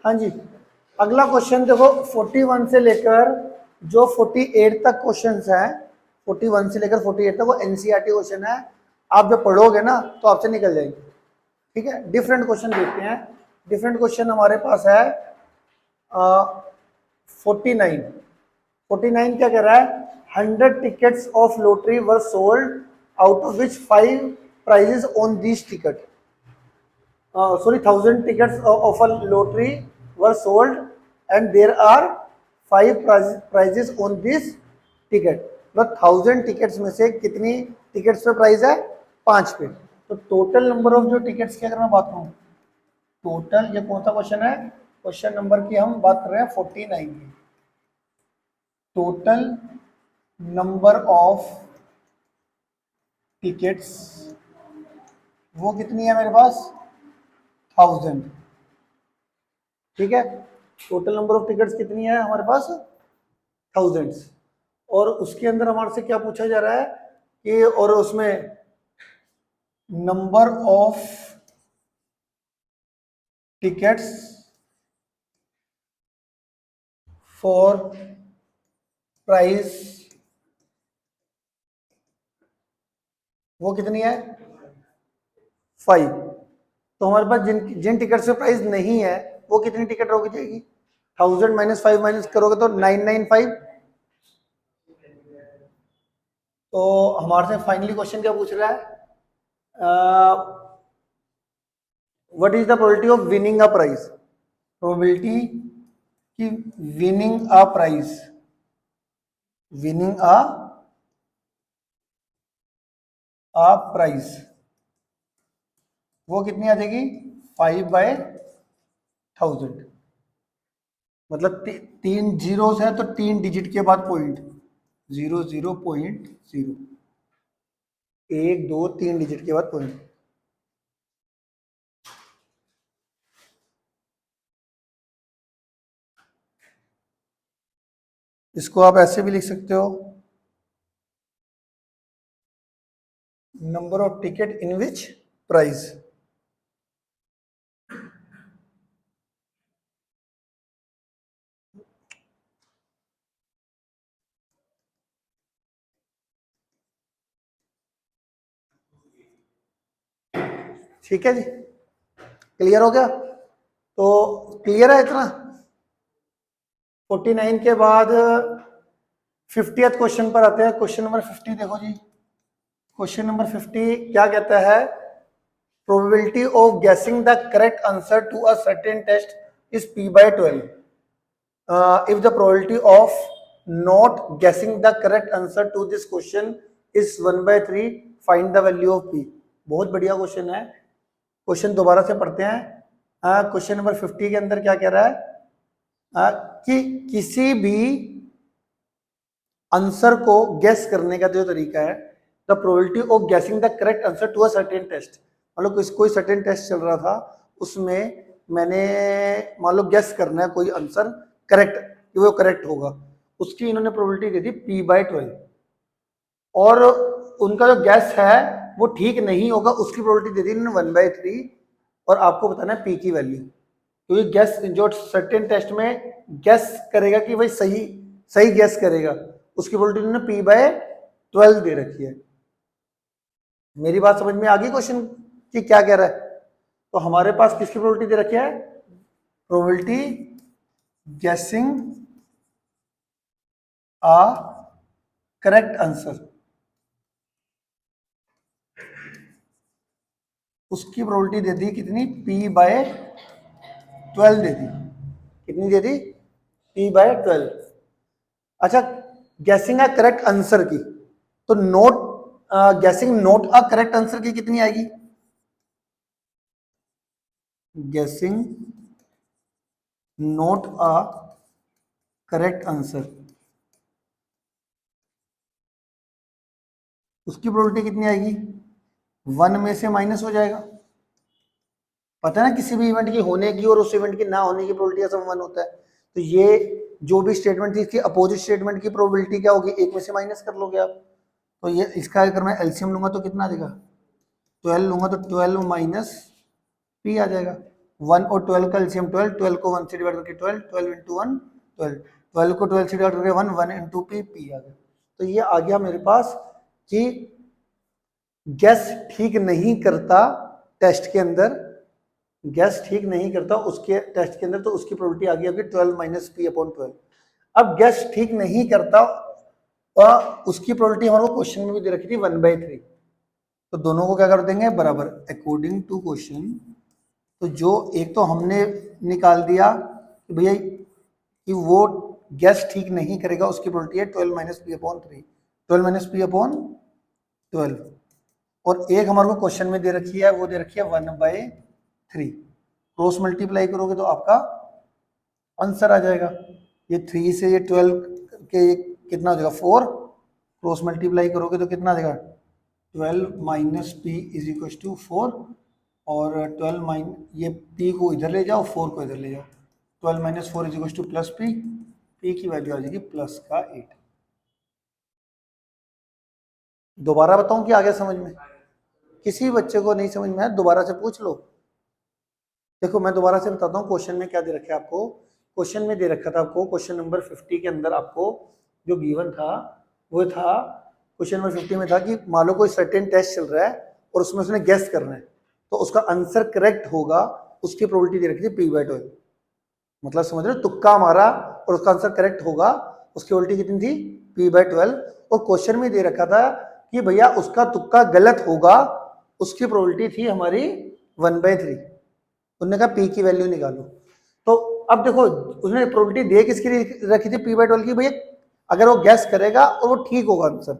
हाँ जी, अगला क्वेश्चन देखो 41 से लेकर जो 48 तक क्वेश्चंस हैं, 41 से लेकर 48 तक वो एनसीईआरटी क्वेश्चन है। आप जब पढ़ोगे ना तो आपसे निकल जाएंगे। ठीक है, डिफरेंट क्वेश्चन देखते हैं। डिफरेंट क्वेश्चन हमारे पास है 49। 49 क्या कह रहा है? 100 tickets of lottery were sold, out of which 5 prizes on this ticket. sorry, 1000 tickets of a lottery were sold and there are 5 prizes on this ticket. मतलब 1000 टिकट्स में से कितनी टिकट्स पे प्राइज है? 5 पे। तो टोटल नंबर ऑफ जो tickets की अगर मैं बात करूं, टोटल, ये कौन सा क्वेश्चन है? क्वेश्चन नंबर की हम बात कर रहे हैं 49 की। टोटल नंबर ऑफ टिकट्स वो कितनी है मेरे पास? 1000। ठीक है, टोटल नंबर ऑफ टिकट्स कितनी है हमारे पास? थाउजेंड्स। और उसके अंदर हमारे से क्या पूछा जा रहा है कि, और उसमें number of tickets for price वो कितनी है? 5। तो हमारे पास जिन जिन टिकट्स पे प्राइस नहीं है वो कितनी टिकट रोकी जाएगी? 1000 माइनस 5 माइनस करोगे तो 995। तो हमारे से फाइनली क्वेश्चन क्या पूछ रहा है? What is the probability of winning a prize? Probability कि winning a prize, winning a prize वो कितनी आ जाएगी? 5/1000। मतलब 3 जीरोस है तो 3 डिजिट के बाद पॉइंट, 00.0, 1 2 3 डिजिट के बाद पॉइंट। इसको आप ऐसे भी लिख सकते हो, number of ticket in which price. ठीक है जी, क्लियर हो गया? तो क्लियर है इतना? 49 के बाद 50th क्वेश्चन पर आते हैं। क्वेश्चन नंबर 50 देखो जी। क्वेश्चन नंबर 50 क्या कहता है? probability of guessing the correct answer to a certain test is p/12. If the probability of not guessing the correct answer to this question is 1/3, find the value of p. बहुत बढ़िया question है। Question दोबारा से पढ़ते हैं। Question number 50 के अंदर क्या कह रहा है? कि किसी भी आंसर को गैस करने का जो तरीका है, the probability of guessing the correct answer to a certain test. मतलब कोई सर्टेन टेस्ट चल रहा था, उसमें मैंने मान लो गैस करना है कोई आंसर करेक्ट, कि वो करेक्ट होगा, उसकी इन्होंने प्रोबेबिलिटी दे दी p/12। और उनका जो गैस है वो ठीक नहीं होगा, उसकी प्रोबेबिलिटी दे दी इन्होंने 1/3। और आपको बताना है p की वैल्यू। तो ये गैस जो सर्टेन टेस्ट में गैस करेगा कि भाई सही सही गैस करेगा, उसकी प्रोबेबिलिटी ने p/12 दे रखी है। मेरी बात समझ में आ गई क्वेश्चन कि क्या कह रहा है? तो हमारे पास किसकी प्रोबेबिलिटी दे रखी है? प्रोबेबिलिटी गैसिंग आ करेक्ट आंसर, उसकी प्रोबेबिलिटी दे दी कितनी? p/12 दे दी। कितनी दे दी? p/12। अच्छा, गैसिंग अ करेक्ट आंसर की, तो note guessing note a correct answer की कितनी आएगी? Guessing note a correct answer, उसकी प्रोबेबिलिटी कितनी आएगी? 1 में से माइनस हो जाएगा। पता है ना, किसी भी इवेंट की होने की और उस इवेंट की ना होने की प्रोबेबिलिटी का सम 1 होता है। तो ये जो भी स्टेटमेंट थी, इसकी अपोजिट स्टेटमेंट की प्रोबेबिलिटी क्या होगी? 1 में से माइनस कर लोगे आप। तो ये इसका अगर मैं एलसीएम लूंगा तो कितना आ जाएगा? 12 लूंगा तो 12 माइनस p आ जाएगा। 1 और 12 का एलसीएम 12, 12 को 1 से डिवाइड करके 12, 12 इंटू 1 12, 12 को 12 से डिवाइड करके 1, 1 इंटू पी, पी आ गया। तो ये आ गया मेरे पास कि गैस ठीक नहीं करता टेस्ट के अंदर, गैस ठीक नहीं करता उसके टेस्ट के अंदर, तो उसकी प्रोबेबिलिटी आ गई आपकी 12 माइनस पी अपॉन 12। अब गैस ठीक नहीं करता उसकी प्रोबेबिलिटी हमारे को क्वेश्चन में भी दे रखी थी 1/3, तो दोनों को क्या कर देंगे बराबर अकॉर्डिंग टू क्वेश्चन। तो जो एक तो हमने निकाल दिया कि भैया कि वो गैस ठीक नहीं करेगा, उसकी प्रोबेबिलिटी है 12 minus P upon 3, 12 minus P upon 12, और एक हमारे को क्वेश्चन में दे रखी है, वो दे रखी है 1/3। क्रॉस मल्टीप्लाई करोगे तो आपका आंसर आ जाएगा। ये 3 से ये 12 के कितना हो जाएगा 4, क्रॉस मल्टीप्लाई करोगे तो कितना आ जाएगा 12 minus P is equal to 4, और 12 माइन ये p को इधर ले जाओ, 4 को इधर ले जाओ, 12 minus 4 is equal two plus P, p की वैल्यू आ जाएगी प्लस का 8। दोबारा बताऊं कि आ गया समझ में? किसी बच्चे को नहीं समझ में आया दोबारा से पूछ लो। देखो मैं दोबारा से बताता हूँ क्वेश्चन में क्या दे रखा है आपको। क्वेश्चन में दे रखा था आपको, क्वेश्चन नंबर 50 के अंदर आपको जो गिवन था वो था, क्वेश्चन नंबर 50 में था कि मान लो कोई सर्टेन टेस्ट चल रहा है और उसमें उसने गैस करना है, तो उसका आंसर करेक्ट होगा, उसकी प्रोबेबिलिटी दे रखी थी p/12। मतलब समझ रहे हो, तुक्का मारा और उसका आंसर करेक्ट होगा, उसकी प्रोबेबिलिटी कितनी थी p/12। और क्वेश्चन में दे रखा था कि भैया उसका तुक्का गलत होगा, उसकी प्रोबेबिलिटी थी हमारी 1/3। उन्होंने कहा p की वैल्यू निकालो। तो अब देखो उसने प्रोबेबिलिटी दे किसकी रखी थी p/12 की, भैया अगर वो गैस करेगा और वो ठीक होगा आंसर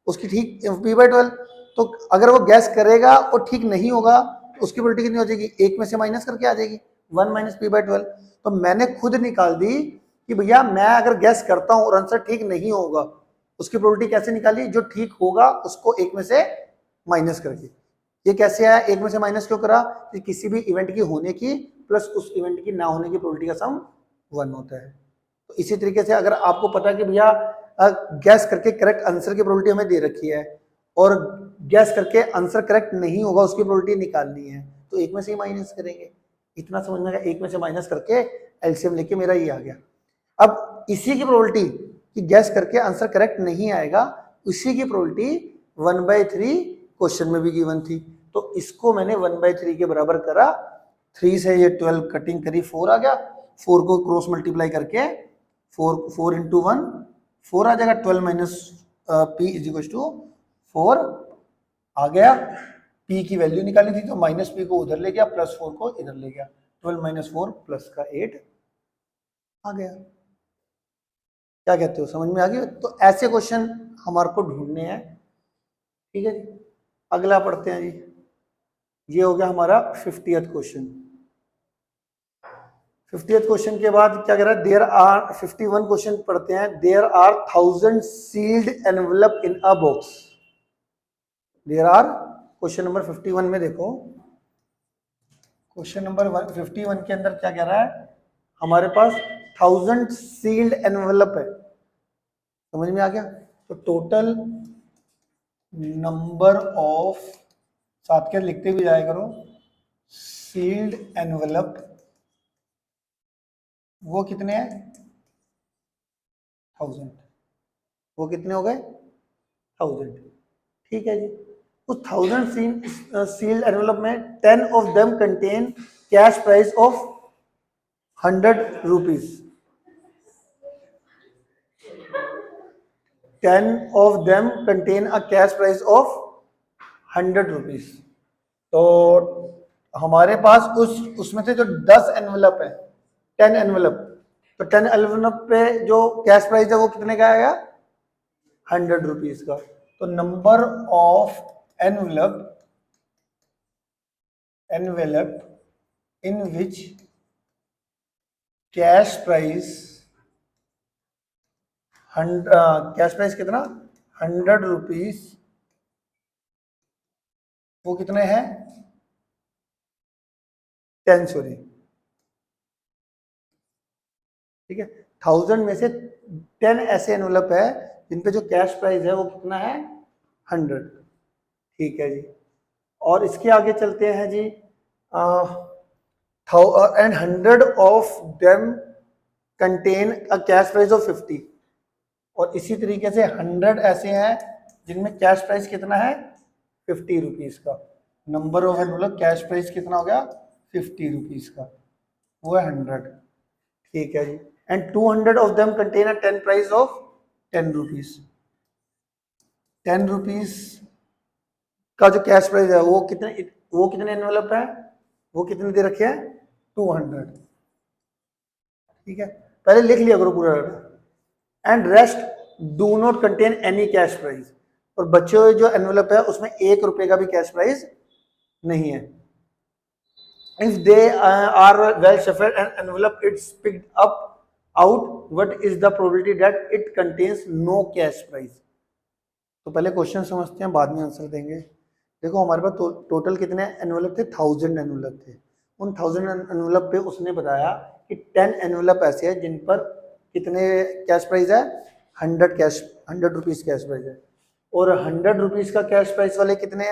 उसकी ठीक p/12, तो अगर वो गैस करेगा और ठीक नहीं होगा तो उसकी प्रोबेबिलिटी कितनी हो जाएगी, एक में से माइनस करके आ जाएगी 1 माइनस p/12। तो मैंने खुद निकाल दी कि भैया मैं अगर गैस करता हूं और आंसर ठीक नहीं होगा, उसकी प्रोबेबिलिटी कैसे निकाली, जो ठीक होगा उसको एक में से माइनस करके। ये कैसे आया, एक में से माइनस क्यों करा, कि किसी भी इवेंट की होने की प्लस उस इवेंट की ना होने की प्रोबेबिलिटी का सम 1 होता है। तो इसी तरीके से अगर आपको पता है कि भैया गैस करके करेक्ट आंसर की प्रोबेबिलिटी हमें दे रखी है और गैस करके आंसर करेक्ट नहीं होगा उसकी प्रोबेबिलिटी निकालनी है, तो एक में से ही माइनस करेंगे। इतना समझ में आएगा, एक में से माइनस करके एलसीएम लेके मेरा ये आ गया। अब इसी की प्रोबेबिलिटी कि गैस करके आंसर करेक्ट नहीं आएगा, उसी की प्रोबेबिलिटी 1/3 क्वेश्चन में भी गिवन थी, तो इसको मैंने 1/3 के बराबर करा। 3 से ये 12 कटिंग करी, 4 आ गया, 4 को क्रॉस मल्टीप्लाई करके 4 इंटू 1 4 आ जाएगा, 12 minus P is equal to 4 आ गया। p की वैल्यू निकालनी थी तो माइनस पी को उधर ले गया, प्लस 4 को इधर ले गया, 12 माइनस 4 प्लस का 8 आ गया। क्या कहते हो, समझ में आ गया? तो ऐसे क्वेश्चन हमारे को ढूंढने हैं। ठीक है जी, अगला पढ़ते हैं जी। ये हो गया हमारा 50th क्वेश्चन। 50th क्वेश्चन के बाद क्या कह रहा है, देयर आर 51 क्वेश्चन पढ़ते हैं। There are 1000 sealed envelope in a box. There are, question number 51 में देखो, क्वेश्चन नंबर 51 के अंदर क्या कह रहा है, हमारे पास 1000 सील्ड एनवेलप है। समझ में आ गया? तो टोटल नंबर ऑफ, साथ के लिखते भी जाया करो, सील्ड एनवेलप वो कितने हैं 1000, वो कितने हो गए 1000। ठीक है जी, उस 1000 सील्ड एनवेलप में 10 of them contain cash price of 100 rupees. 10 of them contain a cash price of 100 rupees. तो हमारे पास उसमें से जो 10 एनवेलप है, 10 एनवेलप, तो 10 एनवेलप पे जो कैश प्राइस है वो कितने का आएगा 100 रुपीज का। तो number of envelope in which cash price कितना 100 रुपीज, वो कितने हैं 10, सॉरी, ठीक है। 1000 में से 10 ऐसे एनवेलप है जिन पे जो कैश प्राइस है वो कितना है 100। ठीक है जी, और इसके आगे चलते हैं जी। and 100 of them contain a cash price of 50, और इसी तरीके से 100 ऐसे हैं जिनमें कैश प्राइस कितना है 50 रुपीज का। Number of envelope cash price कितना हो गया 50 रुपीज का, वो है 100। ठीक है जी। And 200 of them contain a 10 price of 10 rupees. 10 rupees का जो कैश प्राइस है वो कितने एनवलप है, वो कितने दे रखे हैं 200। ठीक है, पहले लिख लिया करो पूरा। And rest do not contain any cash price, और बचे हुए जो एनवलप है उसमें 1 रुपए का भी कैश प्राइस नहीं है। If they are well shuffled and envelope it's picked up out, what is the probability that it contains no cash price? तो पहले क्वेश्चन समझते हैं, बाद में आंसर देंगे। देखो हमारे पास टोटल कितने एनवलप थे 1000 एनवलप थे। उन 1000 एनवलप पे उसने बताया कि 10 एनवलप ऐसे हैं जिन पर कितने कैश प्राइस है 100 रुपीज कैश प्राइस है, और 100 रुपीज का कैश प्राइस वाले कितने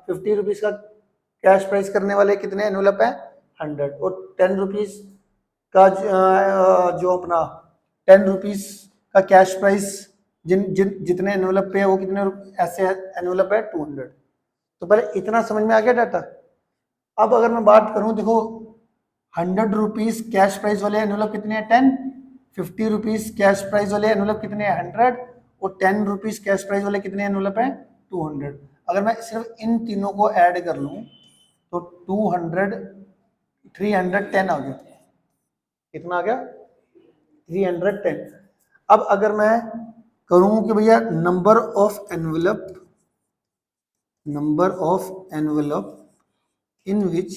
50 रुपीज का कैश प्राइस करने वाले कितने एनवलप है 100, और 10 रुपीज का जो अपना 10 रुपीज का कैश प्राइस जितने एनवलप पे है वो कितने ऐसे एनवलप है 200। तो पहले इतना समझ में आ गया डाटा। अब अगर मैं बात करूं, देखो 100 रुपीज कैश प्राइस वाले एनवलप कितने हैं 10, 50 रुपीज कैश प्राइस वाले एनवलप कितने हैं 100, और 10 रुपीज कैश प्राइस वाले कितने एनवलप हैं 200। अगर मैं सिर्फ इन तीनों को ऐड कर लूं तो 200 310 आ गया। कितना आ गया 310। अब अगर मैं करूं कि भैया number of envelope in which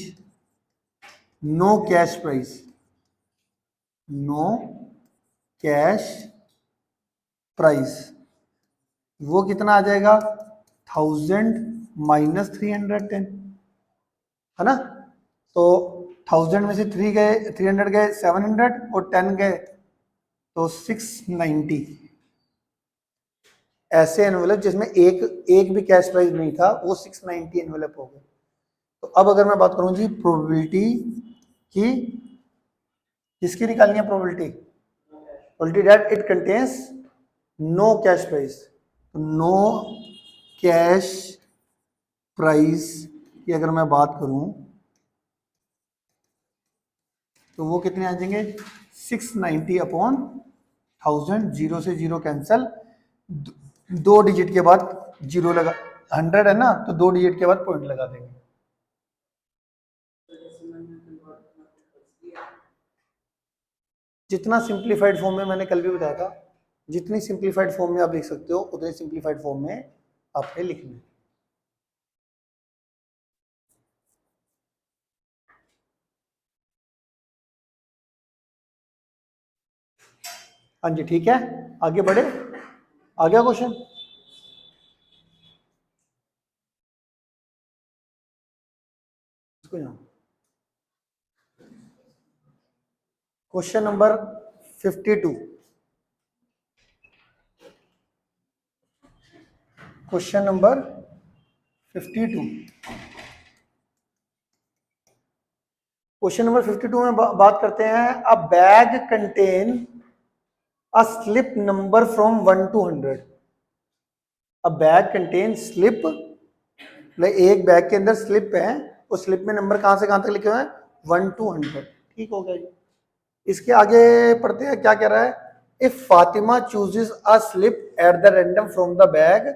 no cash prize, वो कितना आ जाएगा 1000 माइनस 310, है ना। तो 1000 में से 300 गए 700 और 10 गए तो 690। ऐसे एनवलप जिसमें एक भी कैश प्राइस नहीं था वो 690 एनवलप हो गए। तो अब अगर मैं बात करूं जी प्रोबेबिलिटी की, किसकी निकालनी है probability that it contains no cash prize. No cash prize की अगर मैं बात करूं तो वो कितने आ जाएंगे 690 अपॉन 1000, जीरो से जीरो कैंसल, 2 डिजिट के बाद जीरो लगा, 100 है ना तो 2 डिजिट के बाद पॉइंट लगा देंगे। जितना सिंप्लीफाइड फॉर्म में मैंने कल भी बताया था, जितनी सिंप्लीफाइड फॉर्म में आप लिख सकते हो उतनी सिंप्लीफाइड फॉर्म में आपने लिखना है। हाँ जी ठीक है, आगे बढ़े। आ गया question. Question number 52। Question number 52। Question number 52 में बात करते हैं अ bag contain a slip number from 1 to 100। A bag contain slip, एक बैग के अंदर स्लिप है, उस स्लिप में नंबर कहां से कहां तक लिखे हुए हैं 1 to 100। ठीक हो गया जी। इसके आगे पढ़ते हैं क्या कह रहा है। If Fatima chooses a slip at the random from the bag,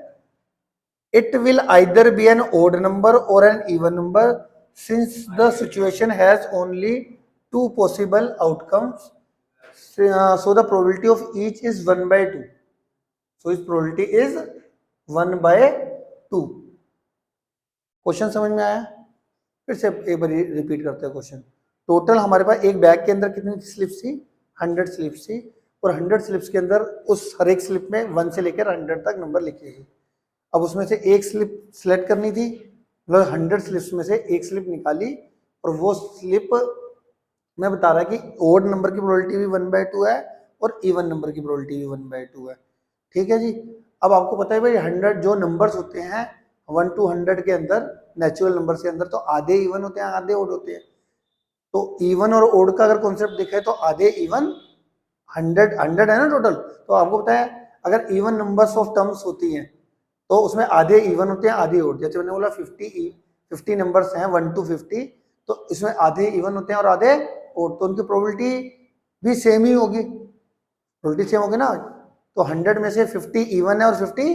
it will either be an odd number or an even number since the situation has only 2 possible outcomes, so the probability of each is 1/2, so its probability is 1/2। Question समझ में आया? फिर से एक बार repeat करते हैं question. Total हमारे पास एक बैग के अंदर कितनी स्लिप्स थी 100 स्लिप्स थी, और 100 स्लिप्स के अंदर उस हर एक स्लिप में 1 से लेकर 100 तक नंबर लिखे गए। अब उसमें से एक स्लिप सिलेक्ट करनी थी, मतलब 100 स्लिप्स में से एक स्लिप निकाली, और वो स्लिप में बता रहा है कि ओड नंबर की प्रोबेबिलिटी भी 1/2 है और इवन नंबर की प्रोबेबिलिटी भी 1/2 है। ठीक है जी। अब आपको पता है भाई 100 जो नंबर्स होते हैं 1 to 100 के अंदर नेचुरल नंबर के अंदर तो आधे इवन होते हैं आधे ओड होते हैं। तो इवन और ओड का अगर कॉन्सेप्ट देखे तो आधे इवन 100 है ना टोटल। तो आपको पता है अगर इवन नंबर्स ऑफ टर्म्स होती हैं तो उसमें आधे इवन होते हैं आधे ओड। जैसे मैंने बोला 50 नंबर्स हैं 1 to 50, तो इसमें आधे इवन होते हैं और आधे ओड, तो उनकी प्रोबेबिलिटी भी सेम ही होगी, प्रोबेबिलिटी सेम होगी ना। तो 100 में से 50 इवन है और 50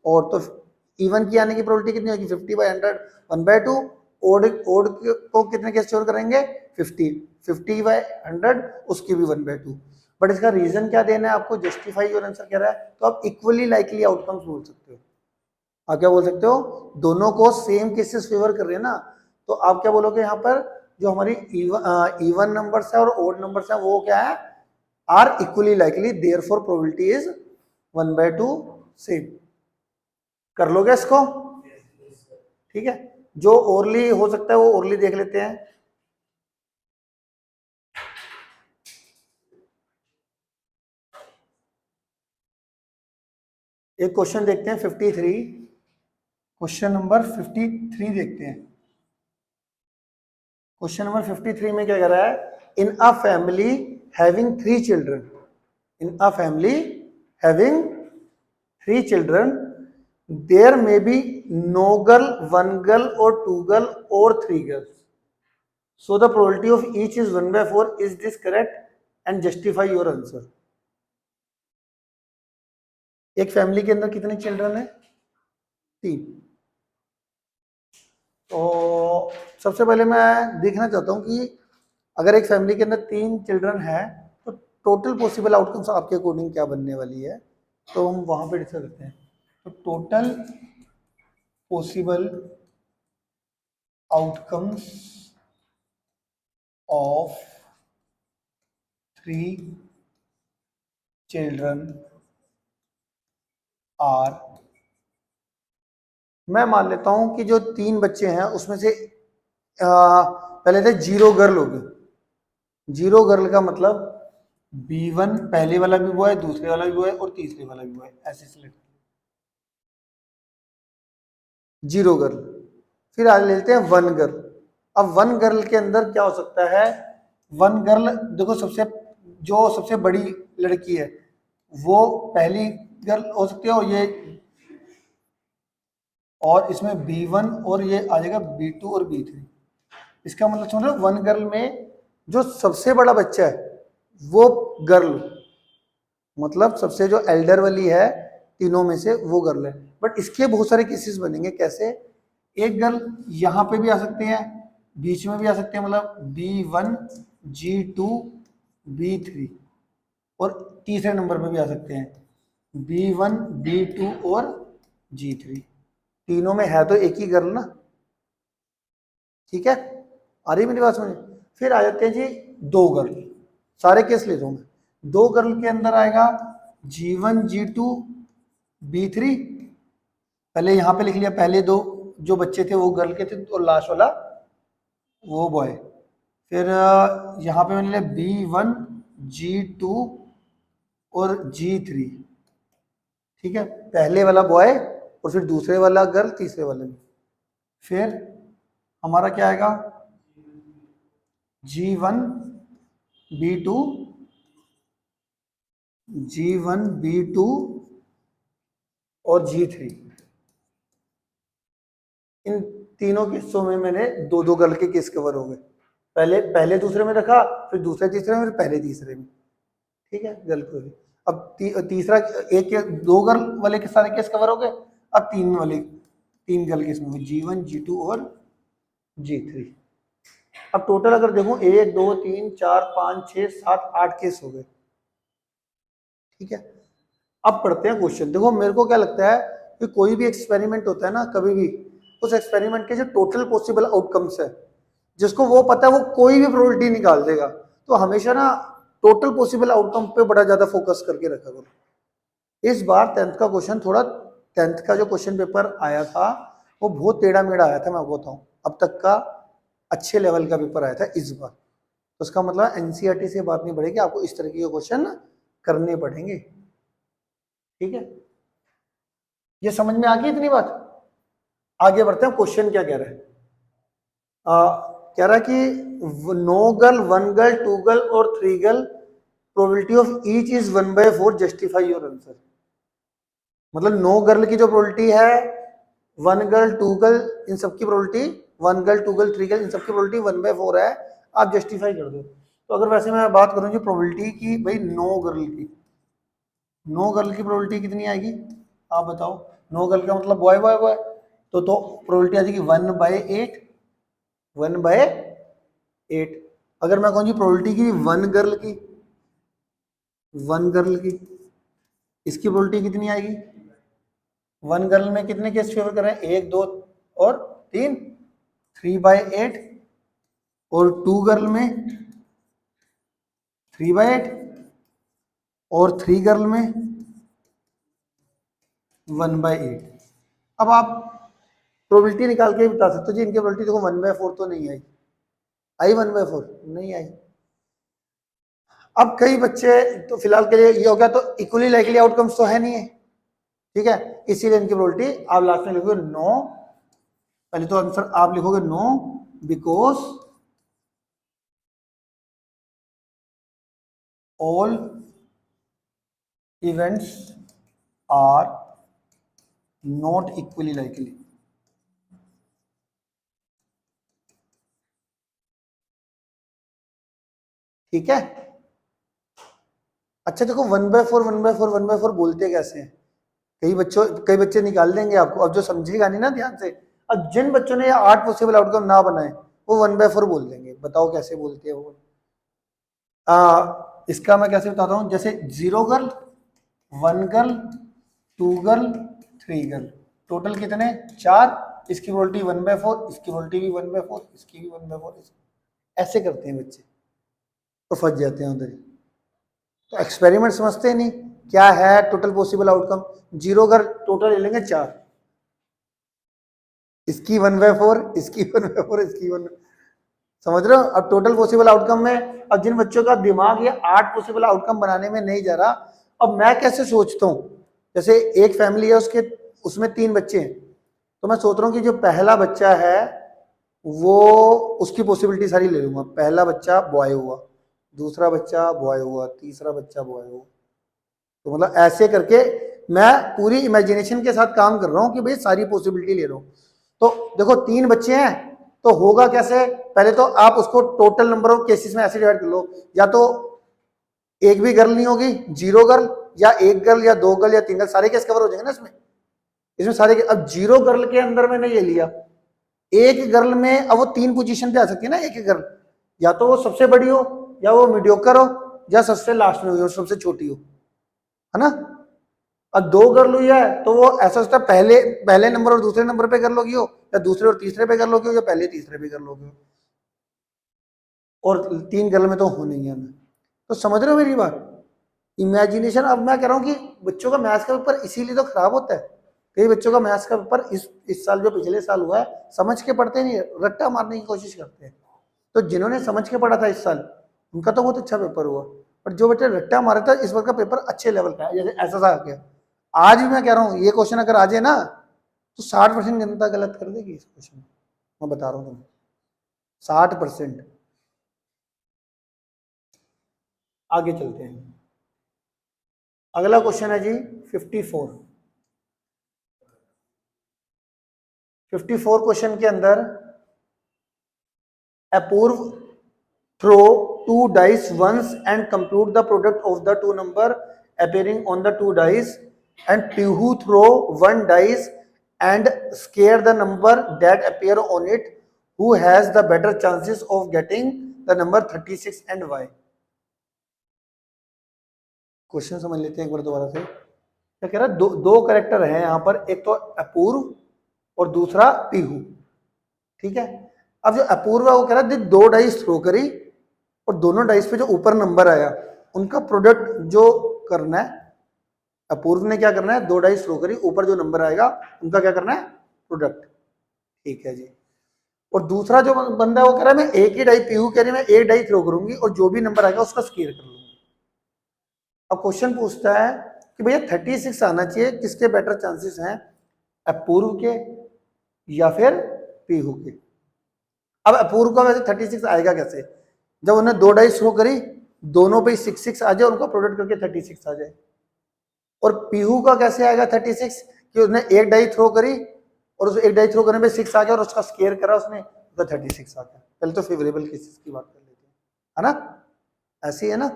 ओड, तो इवन की आने की प्रोबेबिलिटी कितनी होगी 50/100 1/2। ओड को कितने केस स्टोर करेंगे 50/100 उसकी भी 1/2। बट इसका रीजन क्या देना है आपको, जस्टिफाई योर आंसर कह रहा है, तो आप इक्वली लाइकली आउटकम्स बोल सकते हो। आप क्या बोल सकते हो, दोनों को सेम केसेस फेवर कर रहे हैं ना, तो आप क्या बोलोगे यहाँ पर जो हमारी इवन नंबर्स है और ओड नंबर्स है वो क्या है, are equally likely, therefore probability is 1/2 same. कर लोगे इसको, ठीक है। जो ओरली हो सकता है वो ओरली देख लेते हैं। एक क्वेश्चन देखते हैं 53, क्वेश्चन नंबर 53 देखते हैं। क्वेश्चन नंबर 53 में क्या कह रहा है, in a family having 3 children, in a family having 3 children there may be no girl, 1 girl और 2 गर्ल और 3 girls, so the probability of each is 1/4, is this correct and justify your answer। एक family के अंदर कितने children है, 3। तो सबसे पहले मैं देखना चाहता हूं कि अगर एक फैमिली के अंदर 3 चिल्ड्रन है तो टोटल पॉसिबल आउटकम्स आपके अकॉर्डिंग क्या बनने वाली है, तो हम वहां पे डिस्कस करते हैं। तो total possible outcomes of 3 children are, मैं मान लेता हूं कि जो 3 बच्चे हैं उसमें से पहले थे 0 गर्ल हो गए। 0 गर्ल का मतलब B1 पहले वाला भी हुआ है, दूसरे वाला भी हुआ है और तीसरे वाला भी हुआ है, ऐसे सिलेक्ट 0 गर्ल। फिर आज लेते हैं 1 गर्ल। अब 1 गर्ल के अंदर क्या हो सकता है, 1 गर्ल देखो सबसे बड़ी लड़की है वो पहली गर्ल हो सकती है, और इसमें B1 और ये आ जाएगा B2 और B3। इसका मतलब समझ लो 1 गर्ल में जो सबसे बड़ा बच्चा है वो गर्ल, मतलब सबसे जो एल्डर वाली है तीनों में से वो गर्ल है। बट इसके बहुत सारे केसेस बनेंगे, कैसे, एक गर्ल यहाँ पे भी आ सकते हैं, बीच में भी आ सकते हैं, मतलब B1 G2 B3, और तीसरे नंबर पे भी आ सकते हैं B1 B2 और G3। तीनों में है तो एक ही गर्ल ना, ठीक है, आ रही मेरी बात समझ। फिर आ जाते हैं जी 2 गर्ल, सारे केस लेता हूं मैं। 2 गर्ल के अंदर आएगा G1 G2 B3, पहले यहां पे लिख लिया, पहले 2 जो बच्चे थे वो गर्ल के थे और लास्ट वाला वो बॉय। फिर यहाँ पे मैंने लिया B1 G2 और G3, ठीक है, पहले वाला बॉय और फिर दूसरे वाला गर्ल, तीसरे वाले में। फिर हमारा क्या आएगा G1 B2 G1 B2 और G3। इन तीनों केसों में मैंने 2-2 गर्ल के केस कवर हो गए, पहले दूसरे में रखा, फिर दूसरे तीसरे में, फिर पहले तीसरे में, ठीक है, गर्ल को भी। अब तीसरा एक 2 गर्ल वाले के सारे केस कवर हो गए। अब 3 गर्ल केस में G1 G2 और G3। अब टोटल अगर देखो 1 2 3 4 5 6 7 8 केस हो गए, ठीक है। अब पढ़ते हैं क्वेश्चन। देखो मेरे को क्या लगता है कि कोई भी एक्सपेरिमेंट होता है ना, कभी भी उस एक्सपेरिमेंट के जो टोटल पॉसिबल आउटकम्स है, जिसको वो पता है वो कोई भी प्रोबेबिलिटी निकाल देगा, तो हमेशा ना टोटल पॉसिबल आउटकम पे बड़ा ज्यादा फोकस करके रखा करो। इस बार 10th का क्वेश्चन थोड़ा, 10th का जो क्वेश्चन पेपर आया था वो बहुत टेढ़ा मेढ़ा आया था, मैं आपको बताऊं, अब तक का अच्छे लेवल का पेपर आया था इस बार। तो उसका मतलब एनसीईआरटी से बात नहीं पड़ेगी, आपको इस तरीके के क्वेश्चन करने पड़ेंगे, ठीक है। ये समझ में आ गई इतनी बात। आगे बढ़ते हैं, क्वेश्चन क्या कह रहे हैं। कह रहा कि no girl, one girl, two girl और three girl, probability of each is 1/4, justify your answer. मतलब नो गर्ल की जो प्रोबेबिलिटी है, वन गर्ल, टू गर्ल, इन सबकी probability, one girl, two girl, three girl, इन सबकी प्रोबेबिलिटी 1/4 है, आप जस्टिफाई कर दो। तो अगर वैसे मैं बात करूं जी प्रोबेबिलिटी की, भाई नो गर्ल की, नो गर्ल की प्रोबेबिलिटी कितनी आएगी आप बताओ। नो गर्ल का मतलब बॉय बॉय बॉय, तो प्रोबेबिलिटी आ जाएगी 1/8, 1/8। अगर मैं कहूँ जी प्रोबेबिलिटी की वन गर्ल की, वन गर्ल की, इसकी प्रोबेबिलिटी कितनी आएगी। वन गर्ल में कितने केस फेवर कर रहे हैं, 1, 2 और 3, 3/8। और टू गर्ल में 3/8 और थ्री गर्ल में 1/8। अब आप प्रोबेबिलिटी निकाल के बता सकते हो जी, इनकी प्रोबेबिलिटी देखो 1/4 तो नहीं आई, आई 1/4 नहीं आई। अब कई बच्चे, तो फिलहाल के लिए ये हो गया, तो इक्वली लाइकली आउटकम्स तो है नहीं है, ठीक है, इसीलिए इनकी प्रोबेबिलिटी आप लास्ट में लिखोगे नो। पहले तो आंसर आप लिखोगे no because all events are not equally likely. ठीक है। अच्छा देखो 1/4 1/4 1/4 बोलते कैसे हैं, कई बच्चे निकाल देंगे आपको, अब जो समझेगा नहीं ना ध्यान से, अब जिन बच्चों ने ये 8 पॉसिबल आउटकम ना बनाए वो 1/4 बोल देंगे। बताओ कैसे बोलते हैं वो। इसका मैं कैसे बताता हूँ, जैसे 0 girl, 1 girl, 2 girl, 3 girl, total कितने 4, इसकी प्रोबेबिलिटी 1/4, इसकी प्रोबेबिलिटी भी 1/4, इसकी भी 1/4, ऐसे करते हैं बच्चे, तो फंस जाते हैं उधर ही। तो एक्सपेरिमेंट समझते नहीं क्या है total possible outcome. 0 girl total ले लेंगे 4, इसकी 1/4, इसकी 1/4, इसकी 1, समझ रहे हो। अब टोटल पॉसिबल आउटकम में, अब जिन बच्चों का दिमाग ये 8 पॉसिबल आउटकम बनाने में नहीं जा रहा, अब मैं कैसे सोचता हूँ, जैसे एक फैमिली है, उसके उसमें 3 बच्चे हैं, तो मैं सोच रहा हूँ कि जो पहला बच्चा है वो, उसकी पॉसिबिलिटी सारी ले लूंगा। पहला बच्चा बॉय हुआ, दूसरा बच्चा बॉय हुआ, तीसरा बच्चा बॉय हुआ, तो मतलब ऐसे करके मैं पूरी इमेजिनेशन के साथ काम कर रहा हूँ कि भाई सारी पॉसिबिलिटी ले रहा हूँ। तो देखो 3 बच्चे हैं, तो होगा कैसे, पहले तो आप उसको टोटल नंबर ऑफ केसेस में ऐसे डिवाइड कर लो, या तो एक भी गर्ल नहीं होगी, 0 गर्ल, या 1 गर्ल, या 2 गर्ल, या 3 गर्ल, सारे केस कवर हो जाएंगे ना इसमें। इसमें सारे अब 0 गर्ल के अंदर मैंने ये लिया, एक गर्ल में अब वो 3 पोजीशन पे आ सकती है ना एक गर्ल, या तो वो सबसे बड़ी हो, या वो मीडियोकर हो, या सबसे लास्ट में हुई हो, सबसे छोटी हो, है ना। अब 2 गर्ल हुई है तो वो ऐसा होता है, पहले नंबर और दूसरे नंबर पे गर्ल होगी हो, या दूसरे और तीसरे पे गर्ल होगी हो, या पहले तीसरे पे गर्ल होगी हो, और 3 गर्ल में तो हो नहीं है। तो समझ रहे हो मेरी बात, इमेजिनेशन। अब मैं कह रहा हूँ कि बच्चों का मैथ्स का पेपर इसीलिए तो खराब होता है। कई बच्चों का मैथ्स का पेपर इस साल, जो पिछले साल हुआ है, समझ के पढ़ते नहीं, रट्टा मारने की कोशिश करते हैं। तो जिन्होंने समझ के पढ़ा था इस साल, उनका तो बहुत अच्छा पेपर हुआ, पर जो बच्चे रट्टा मारे था, इस बार का पेपर अच्छे लेवल का है। जैसे ऐसा सा आ गया, आज भी मैं कह रहा हूँ ये क्वेश्चन अगर आ जाए ना, तो 60% जनता गलत कर देगी इस क्वेश्चन, मैं बता रहा हूँ तुम्हें, 60%। आगे चलते हैं, अगला क्वेश्चन है जी 54। 54 क्वेश्चन के अंदर, अपूर्व throw 2 dice once and compute the product of the 2 number appearing on the 2 dice, and Pihu throw 1 dice and scare the number that appear on it. Who has the better chances of getting the number 36 and why? Question समझ लेते हैं एक बार दोबारा से। क्या कह रहा है, दो करेक्टर हैं यहाँ पर, एक तो अपूर्व और दूसरा पीहू, ठीक है। अब जो अपूर्व है वो कह रहा है 2 डाइस थ्रो करी, और दोनों डाइस पे जो ऊपर नंबर आया उनका प्रोडक्ट जो करना है। अपूर्व ने क्या करना है, 2 डाइस थ्रो करी, ऊपर जो नंबर आएगा उनका क्या करना है, प्रोडक्ट, ठीक है जी। और दूसरा जो बंदा है वो कह रहा है मैं एक ही डाई, पीहू कह रही मैं एक डाई थ्रो करूंगी और जो भी नंबर आएगा उसका स्केयर कर लूंगी। अब क्वेश्चन पूछता है कि भैया 36 आना चाहिए, किसके बेटर चांसेस हैं, अपूर्व के या फिर पीहू के। अब अपूर्व का वैसे 36 आएगा कैसे? जब उन्हें 2 डाइस थ्रो करी, दोनों पे 6 आ जाए, उनका प्रोडक्ट करके 36 आ जाए। और पीहू का कैसे आएगा 36? कि उसने एक डाई थ्रो करी और उस एक डाई थ्रो करने पे 6 आ गया और उसका स्केयर करा उसने, तो 36 आ गया। पहले तो फेवरेबल केसेस की बात कर लेते हैं, है ना? ऐसी है ना?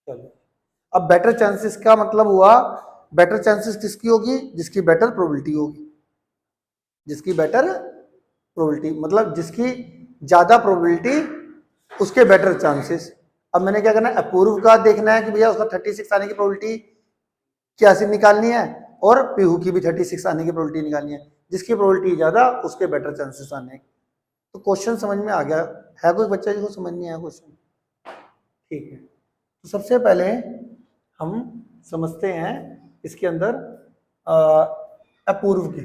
चलो, अब बेटर चांसेस का मतलब हुआ, बेटर चांसेस किसकी होगी? जिसकी बेटर प्रोबेबिलिटी होगी। जिसकी बेटर प्रोबेबिलिटी मतलब जिसकी ज्यादा प्रोबेबिलिटी उसके बेटर चांसेस। अब मैंने क्या करना है, अपूर्व का देखना है कि भैया उसका 36 आने की प्रोबेबिलिटी क्या सी निकालनी है, और पीहू की भी 36 आने की प्रोबेबिलिटी निकालनी है। जिसकी प्रोबेबिलिटी ज्यादा उसके बेटर चांसेस आने। तो क्वेश्चन समझ में आ गया है? कोई बच्चा जिसको समझ नहीं आया क्वेश्चन? ठीक है, तो सबसे पहले हम समझते हैं इसके अंदर अपूर्व के।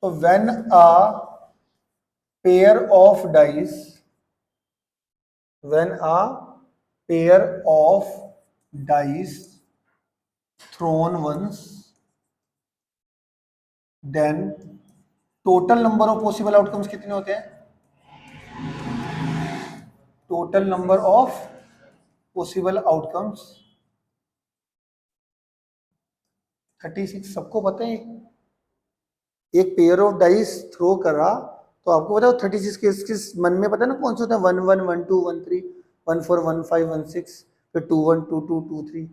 तो when a pair of dice, when a pair of dice thrown once, then total number of possible outcomes कितने होते हैं? total number of possible outcomes 36। सबको पता है एक पेयर ऑफ डाइस थ्रो करा तो आपको पता है 36 किस मन में पता है ना कौन से होते हैं? 1 1 1 2 1 3 1 4 1 5 1 6, फिर 2 1 2 2 2 3,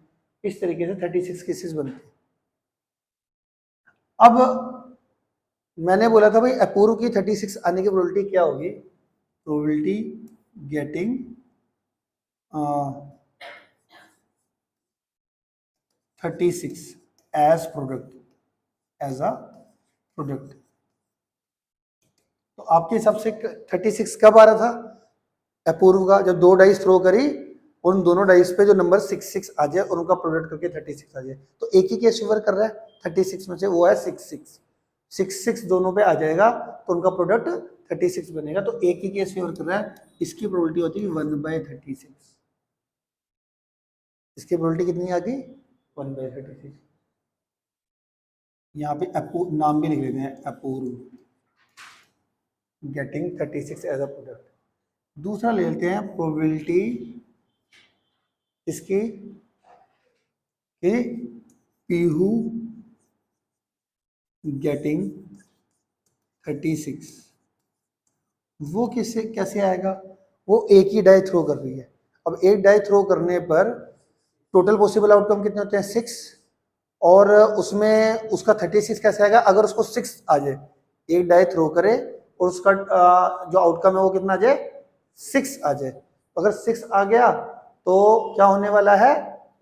इस तरीके से 36 केसेस बनते हैं। अब मैंने बोला था भाई अपूर्व की 36 आने की प्रोबेबिलिटी क्या होगी? Probability getting 36 as product, as a product. तो आपके हिसाब से 36 कब आ रहा था अपूर्व का? जब 2 डाइस थ्रो करी, उन दोनों डाइस पे जो नंबर 6 6 आ जाए और उनका प्रोडक्ट करके 36 आ जाए। तो एक ही केस फेवर कर रहा है 36 में से, वो है 6 6 6 6 दोनों पे आ जाएगा तो उनका प्रोडक्ट 36 बनेगा। तो एक ही केस फेवर कर रहा है, इसकी प्रोबेबिलिटी होती है 1/36। इसकी प्रोबेबिलिटी कितनी आ गई? 1/36। यहाँ पे नाम भी लिख लेते हैं, अपूर्व गेटिंग 36 एज अ प्रोडक्ट। दूसरा ले लेते हैं प्रोबेबिलिटी इसकी कि पीहू गेटिंग 36। वो किससे कैसे आएगा? वो एक ही डाई थ्रो कर रही है। अब एक डाई थ्रो करने पर टोटल पॉसिबल आउटकम कितने होते हैं? 6। और उसमें उसका 36 कैसे आएगा? अगर उसको 6 आ जाए, एक डाई थ्रो करे और उसका जो आउटकम है वो कितना आ जाए? 6 आ जाए। अगर 6 आ गया तो क्या होने वाला है?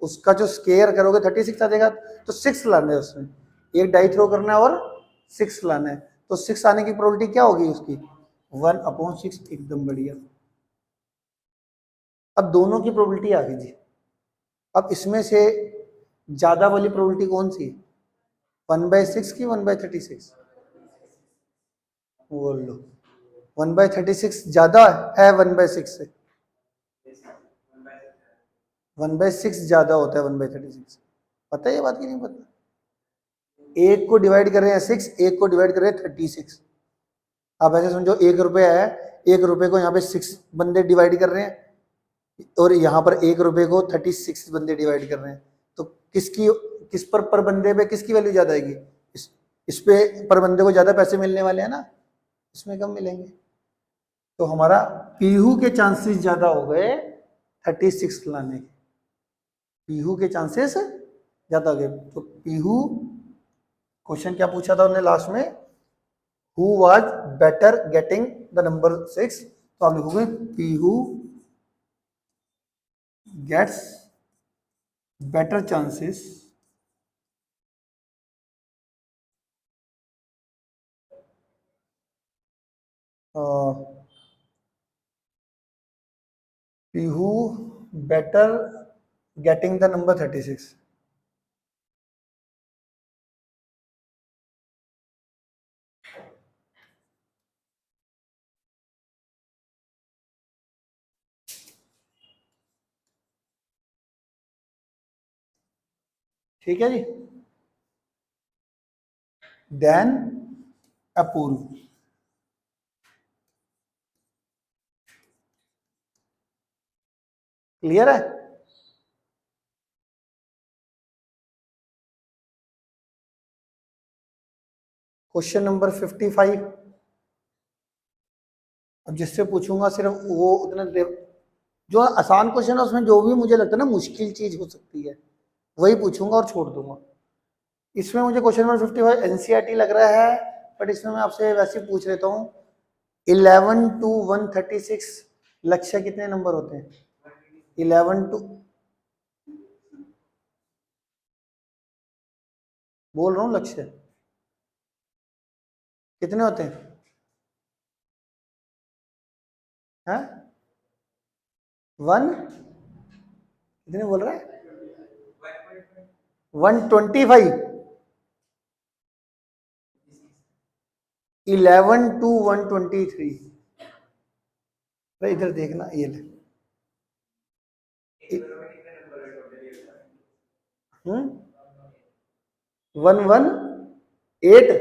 उसका जो स्केयर करोगे 36 आ जाएगा। तो 6 लाना है उसमें, एक डाई थ्रो करना है और 6 लाना है। तो 6 आने की प्रोबेबिलिटी क्या होगी उसकी? 1/6। एकदम बढ़िया। अब दोनों की प्रोबेबिलिटी आ गई जी। अब इसमें से ज्यादा वाली प्रोबेबिलिटी कौन सी? 1/6 की 1/36? बोल लो। 1/36 ज्यादा है 1/6 से? 1/6 ज्यादा होता है 1/36। पता है ये बात की नहीं पता? एक को डिवाइड कर रहे हैं 6, एक को डिवाइड कर रहे हैं 36। आप ऐसे समझो 1 रुपया है, 1 रुपए को यहाँ पे 6 बंदे डिवाइड कर रहे हैं और यहाँ पर 1 रुपए को 36 बंदे डिवाइड कर रहे हैं। तो किस पर बंदे पे किसकी वैल्यू ज्यादा आएगी? इस पे पर बंदे को ज्यादा पैसे मिलने वाले हैं ना, इसमें कम मिलेंगे। तो हमारा पीहू के चांसेस ज्यादा हो गए 36 लाने के। पीहू के चांसेस ज्यादा हो गए। तो पीहू, क्वेश्चन क्या पूछा था उन्होंने लास्ट में? Who was better getting the number 6। तो आप लिखोगे Pihu gets better chances Pihu better getting the number 36। ठीक है जी। देन अपूर्व, क्लियर है? Question number 55। अब जिससे पूछूंगा सिर्फ वो उतना जो आसान क्वेश्चन है उसमें जो भी मुझे लगता है ना मुश्किल चीज हो सकती है वही पूछूंगा और छोड़ दूंगा। इसमें मुझे क्वेश्चन नंबर 55 एनसीईआरटी लग रहा है, बट इसमें मैं आपसे वैसे ही पूछ लेता हूँ। 11 to 136 लक्ष्य कितने नंबर होते हैं? 11 टू, बोल रहा हूँ लक्ष्य कितने होते हैं? 1 कितने बोल रहा है? 125। 11 to 123। इधर देखना, ये ले। 118।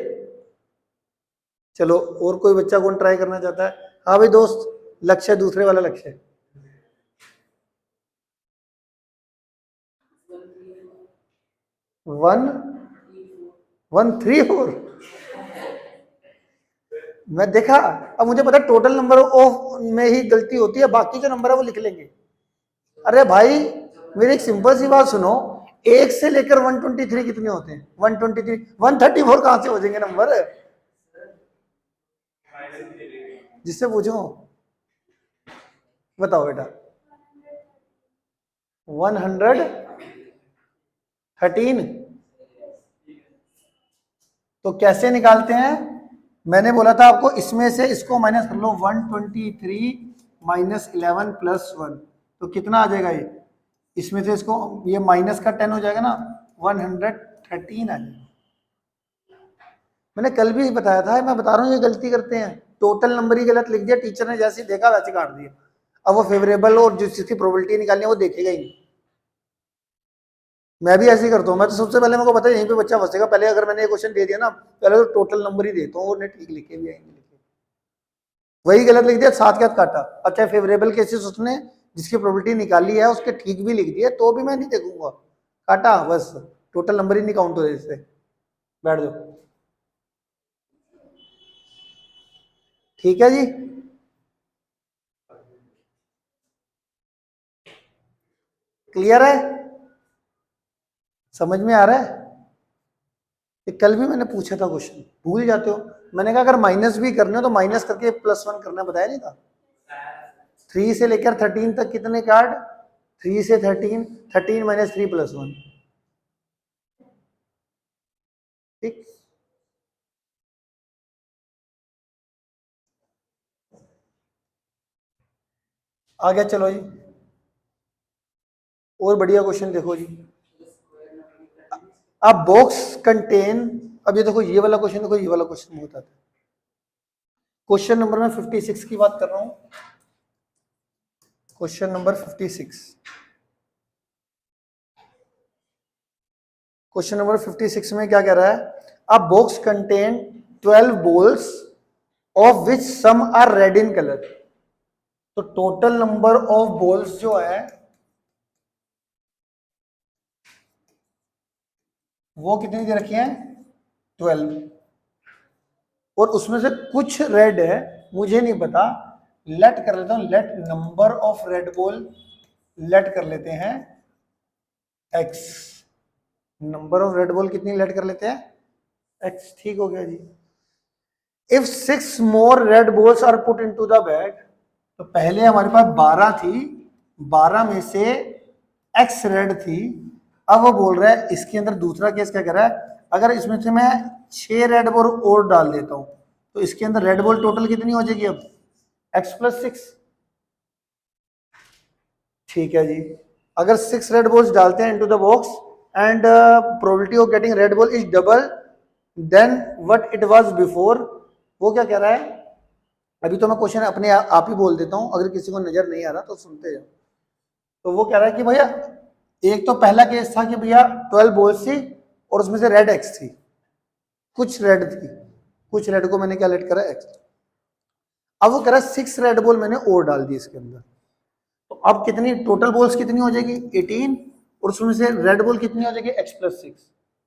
चलो और कोई बच्चा कौन ट्राई करना चाहता है? हाँ भाई दोस्त, लक्ष्य दूसरे वाला लक्ष्य। 1134। मैं देखा, अब मुझे पता टोटल नंबर ऑफ में ही गलती होती है, बाकी जो नंबर है वो लिख लेंगे। अरे भाई मेरी एक सिंपल सी बात सुनो, एक से लेकर 123 कितने होते हैं? 123, 134 कहां से हो जाएंगे नंबर? जिससे पूछो, बताओ बेटा। 113। तो कैसे निकालते हैं? मैंने बोला था आपको इसमें से इसको माइनस कर लो, 123 माइनस 11 प्लस 1, तो कितना आ जाएगा ये? इसमें से इसको ये माइनस का 10 हो जाएगा ना, 113 आ जाएगा। मैंने कल भी बताया था, मैं बता रहा हूँ ये गलती करते हैं, टोटल नंबर ही गलत लिख दिया, टीचर ने जैसे देखा वैसे काट दिया। अब वो फेवरेबल और जिसकी प्रोबेबिलिटी निकालनी है वो देखेगा ही नहीं। मैं भी ऐसे ही करता हूँ, मैं तो सबसे पहले मेरे को पता है यहीं पे बच्चा फंसेगा, पहले अगर मैंने ये क्वेश्चन दे दिया ना, पहले तो टोटल नंबर ही देता हूँ, और ठीक लिखे भी आएंगे लिखे, वही गलत लिख दिया, साथ के साथ काटा। अच्छा फेवरेबल केसेस उसने जिसकी प्रोबेबिलिटी निकाली है उसके ठीक भी लिख दिया, तो भी मैं नहीं देखूंगा, काटा बस, टोटल नंबर ही नहीं काउंट हो इससे। बैठ जाओ, ठीक है जी। क्लियर है? समझ में आ रहा है? ये कल भी मैंने पूछा था क्वेश्चन, भूल जाते हो। मैंने कहा अगर माइनस भी करना है तो माइनस करके +1 करना, बताया नहीं था? 3 से लेकर 13 तक कितने कार्ड? 3 से 13, 13 माइनस 3 + 1, ठीक। आ गया, चलो जी और बढ़िया क्वेश्चन देखो जी। अब बॉक्स कंटेन, अब ये देखो ये वाला क्वेश्चन देखो, ये वाला क्वेश्चन बहुत आता है। क्वेश्चन नंबर मैं 56 की बात कर रहा हूं, क्वेश्चन नंबर 56। क्वेश्चन नंबर 56 में क्या कह रहा है? A box contain 12 balls of which some are red in colour. तो टोटल नंबर ऑफ बॉल्स जो है वो कितनी दे रखी है? 12, और उसमें से कुछ रेड है, मुझे नहीं पता, लेट कर लेता हूं, let number of red ball, let कर लेते हैं x, number of red ball कितनी लेट कर लेते हैं? x, ठीक हो गया जी। If 6 more red balls are put into the bag, तो पहले हमारे पास 12 थी, 12 में से x रेड थी, अब वो बोल रहा है इसके अंदर दूसरा केस क्या कर रहा है, अगर इसमें से मैं 6 रेड बॉल और डाल देता हूं तो इसके अंदर रेड बॉल टोटल कितनी हो जाएगी? अब x + 6, ठीक है जी। अगर 6 रेड बॉल्स डालते हैं into the box and probability of getting red ball is double than what it was before, वो क्या कह रहा है? अभी तो मैं क्वेश्चन अपने आप ही बोल देता हूं, अगर किसी को नजर नहीं आ रहा तो सुनते जाओ। तो वो कह रहा है कि भैया एक तो पहला केस था कि भैया 12 बॉल्स थी और उसमें से रेड x थी, कुछ रेड थी, कुछ रेड को मैंने क्या लेट करा? x। अब वो कह रहा है 6 रेड बॉल मैंने और डाल दी इसके अंदर, तो अब कितनी टोटल बॉल्स कितनी हो जाएगी 18, और उसमें से रेड बॉल कितनी हो जाएगी x+6।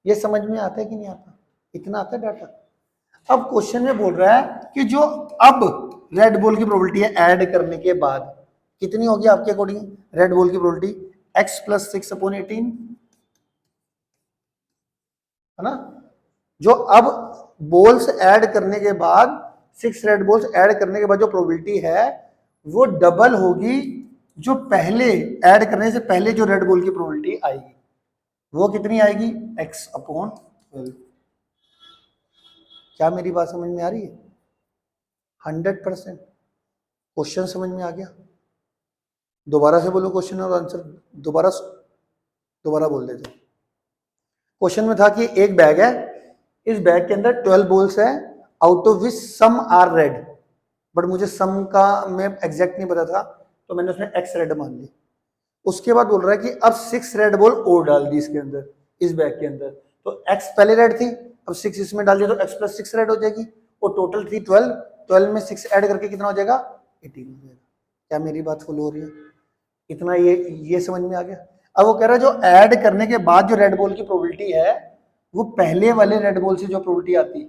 ये समझ में आता है कि नहीं आता? इतना आता है डाटा। अब क्वेश्चन में बोल रहा है कि जो अब रेड बॉल की प्रोबेबिलिटी है ऐड करने के बाद कितनी होगी आपके अकॉर्डिंग रेड बॉल की प्रोबेबिलिटी x+6/18 है ना। जो अब बॉल्स ऐड करने के बाद 6 रेड बॉल्स ऐड करने के बाद जो प्रोबेबिलिटी है वो डबल होगी जो पहले ऐड करने से पहले जो रेड बॉल की प्रोबेबिलिटी आएगी। वो कितनी आएगी x/12। क्या मेरी बात समझ में आ रही है? 100%। क्वेश्चन समझ में आ गया? दोबारा से बोलो क्वेश्चन और आंसर दोबारा बोल देते। क्वेश्चन में था कि एक बैग है, इस बैग के अंदर 12 बॉल्स है, out of which some are red, but मुझे सम का मैं एग्जैक्ट नहीं पता था तो मैंने उसमें x रेड मान ली। उसके बाद बोल रहा है कि अब 6 रेड बॉल और डाल दी इसके अंदर, इस बैग के अंदर, तो x पहले रेड थी, अब 6 इसमें डाल दिया तो x+6 रेड हो जाएगी, और टोटल थी 12, 12 में 6 ऐड करके कितना हो जाएगा 18 हो जाएगा। क्या मेरी बात फॉलो हो रही है? इतना ये समझ में आ गया। अब वो कह रहा है जो ऐड करने के बाद जो रेड बॉल की प्रोबेबिलिटी है वो पहले वाले रेड बॉल से जो प्रोबेबिलिटी आती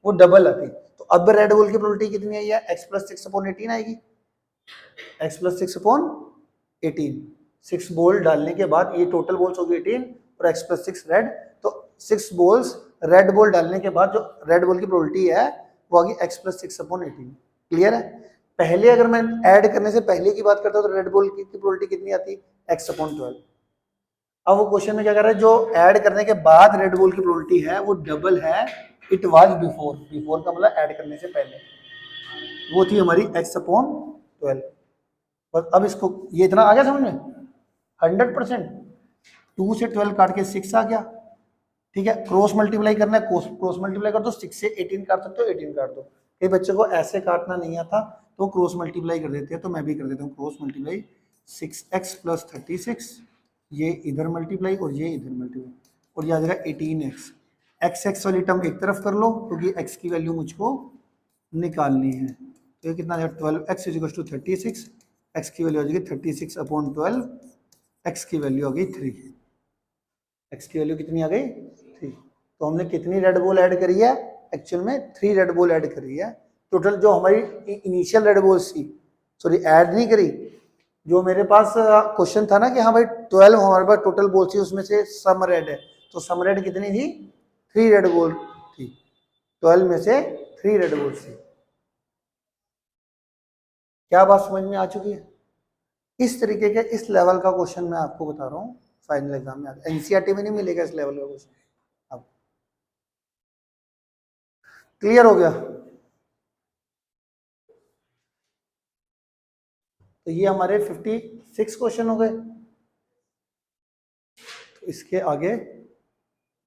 वो डबल आती, तो अब रेड बॉल की प्रोबेबिलिटी कितनी आई है x+6/18 आएगी, x+6/18। 6 बॉल डालने के बाद ये टोटल बॉल्स होगी 18 और x+6 रेड, तो 6 बॉल्स रेड बॉल डालने के बाद जो रेड बॉल की प्रोबेबिलिटी है वो आगी x+6/18। क्लियर है? पहले अगर मैं ऐड करने से पहले की बात करता हूं तो रेड बॉल की प्रोबेबिलिटी कितनी आती x/12। अब वो क्वेश्चन में क्या कर रहा है, जो ऐड करने के बाद रेड बॉल की प्रोबेबिलिटी है वो डबल है इट वाज बिफोर, बिफोर का मतलब ऐड करने से पहले, वो थी हमारी x/12। बस अब इसको ये इतना आ गया समझ में 100%। 2 से 12 काट के 6 आ गया, ठीक है। क्रॉस मल्टीप्लाई करना है, क्रॉस मल्टीप्लाई कर दो, 6 से 18 काट सकते हो 18 काट दो। कई बच्चों को ऐसे काटना नहीं आता तो क्रॉस मल्टीप्लाई कर देते हैं, तो मैं भी कर देता हूँ क्रॉस मल्टीप्लाई। 6x+36 ये इधर मल्टीप्लाई और ये इधर मल्टीप्लाई, और ये आ जाएगा 18x। x वाली टर्म एक तरफ कर लो क्योंकि x की वैल्यू मुझको निकालनी है, तो ये कितना आ जाएगा 12x=36, x की वैल्यू आ जाएगी 36/12, x की वैल्यू आ गई 3, x की वैल्यू कितनी आ गई 3। तो हमने कितनी रेड बॉल ऐड करी है, एक्चुअल में 3 रेड बॉल ऐड करी है। टोटल जो हमारी इनिशियल रेड बॉल्स थी, सॉरी ऐड नहीं करी, जो मेरे पास क्वेश्चन था ना कि हाँ भाई 12 हमारे पास टोटल बॉल थी उसमें से सम रेड है, तो सम रेड कितनी थी 3 रेड बॉल थी, 12 में से 3 रेड बॉल थी। क्या बात समझ में आ चुकी है? इस तरीके के इस लेवल का क्वेश्चन मैं आपको बता रहा हूँ फाइनल एग्जाम में, एनसीईआरटी में नहीं मिलेगा इस लेवल का क्वेश्चन। अब क्लियर हो गया? तो ये हमारे 56 क्वेश्चन हो गए। तो इसके आगे